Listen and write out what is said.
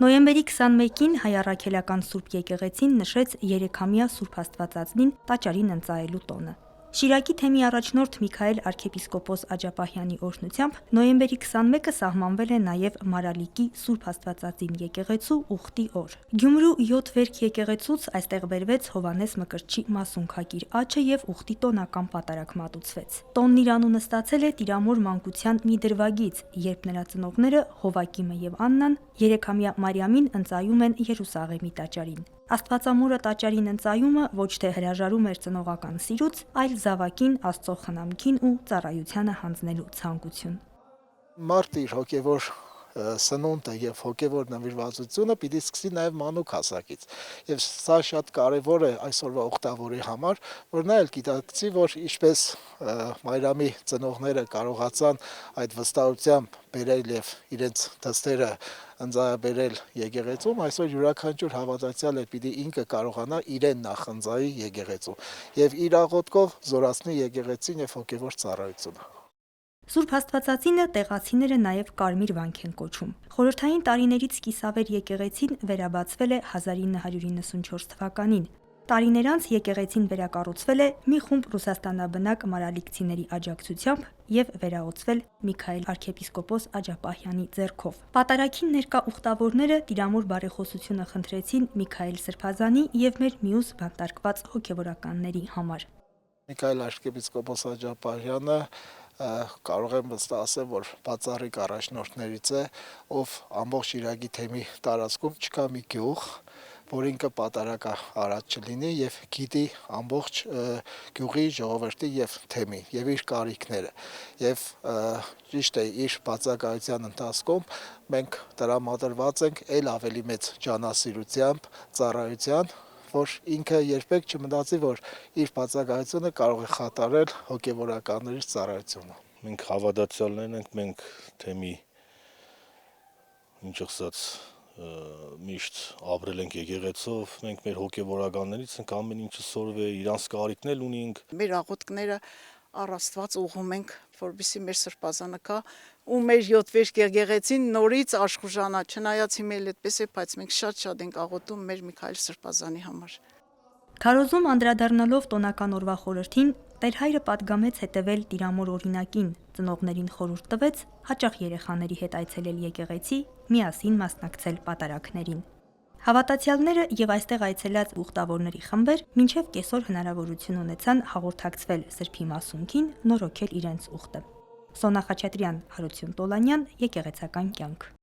Նոյեմբերի 21-ին հայ առաքելական Սուրբ եկեղեցին նշեց 3-ամյա Սուրբ Աստվածածնին տաճարին ընծայելու տոնը։ Շիրակի թեմի առաջնորդ Միքայել arczepiskopos Աջապահյանի օրհնությամբ նոյեմբերի 21-ը սահմանվել է նաև Մարալիկի Սուրբ Աստվածածին եկեղեցու ուխտի օր։ Գյումրու 7 վերք եկեղեցուց այստեղ բերվեց Հովանես Մկրտչի մասունքագիր աչը եւ ուխտի տոնական պատարագ մատուցվեց։ Տոնն իր անունը ստացել է Տիրամոր մանկության մի դրվագից, երբ նրա ծնողները Հովակիմը եւ Աննան 3-ամյա Մարիամին ընծայում են Երուսաղեմի տաճարին։ Աստվածամորը տաճարին ընծայումը ոչ թե հրաժարում էր ծնողական սիրուց, այլ զավակին Աստծո խնամքին ու ծառայությանը հանձնելու ցանկություն։ Մարդ իր հոգևոր սնունդը եւ հոգևոր նվիրվածությունը պիտի սկսի նաեւ մանուկ հասակից, եւ սա շատ կարեւոր է այսօրվա ուխտավորի համար, որ նա էլ գիտակցի, որ ինչպես Մարիամի ծնողները կարողացան այդ վստահությամբ բերել եւ իրենց դստերը ընծայաբերել եկեղեցում, այսօր յուրաքանչյուր հավատացյալ է պիտի ինքը կարողանա իրեն նախընծայի եկեղեցու եւ իր աղոթքով զորացնի եկեղեցին եւ հոգևոր ծառայությունը։ Սուրբ Աստվածածինը տեղացիները նաև Կարմիր վանք են կոչում։ Խորհրդային տարիներից կիսավեր եկեղեցին վերաբացվել է 1994 թվականին։ Տարիներ անց եկեղեցին վերակառուցվել է մի խումբ ռուսաստանաբնակ մարալիկցիների աջակցությամբ եւ վերահոսվել Միքայել arczepiskopos Աջապահյանի ձեռքով։ Պատարագին ներկա ուխտավորները Տիրամոր բարեխոսությունը խնդրեցին Միքայել Սրբազանի եւ մեր մյուս բանտարկված հոգեվորականների համար։ Միքայել arczepiskopos Աջապահյանը կարող եմ վստահ ասել, որ բացառիկ առաջնորդներից է, ով ամբողջ Շիրակի թեմի տարածքում չկա մի գյուղ, որ ինքը պատարագ արած չլինի եւ գիտի ամբողջ գյուղի ժողովրդի եւ թեմի եւ իր կարիքները եւ ճիշտ է իր բացակայության ընթացքում մենք տրամադրված ենք ել ավելի մեծ ջանասիրությամբ ծառայության, որ ինքը երբեք չմտածի, որ իր բացակայությունը կարող է խաթարել հոգևորականների ծառայությունը։ Մենք հավատացյալներ ենք, մենք թեմի ինչ ասած միշտ ապրել ենք եկեղեցով, մենք մեր հոգևորականներից ենք, ամեն ինչը սորվե, իրանց կարիքն էլ ունենք։ Մեր աղոթքները առ Աստված ուղղում ենք, որովհետեւ մեր սրբազանը կա ու մեր 7 վերք եկեղեցին նորից աշխուժանա, չնայած հիմա էլ այդպես է, բայց մենք շատ ենք աղոթում մեր Միքայել Սրբազանի համար։ Քարոզում անդրադառնալով տոնական օրվա խորհրդին, Տեր հայրը պատգամեց հետևել Տիրամոր օրինակին, ծնողներին խորհուրդ տվեց հաճախ երեխաների հետ այցելել եկեղեցի, միասին մասնակցել պատարագներին։ Հավատացյալները եւ այստեղ այցելած ուխտավորների խմբեր մինչեւ կեսօր հնարավորություն ունեցան հաղորդակցվել Սրբի մասունքին, նորոգել իրենց ուխտը։ Սոնա Խաչատրյան, Հարություն Տոլանյան, Եկեղեցական կյանք։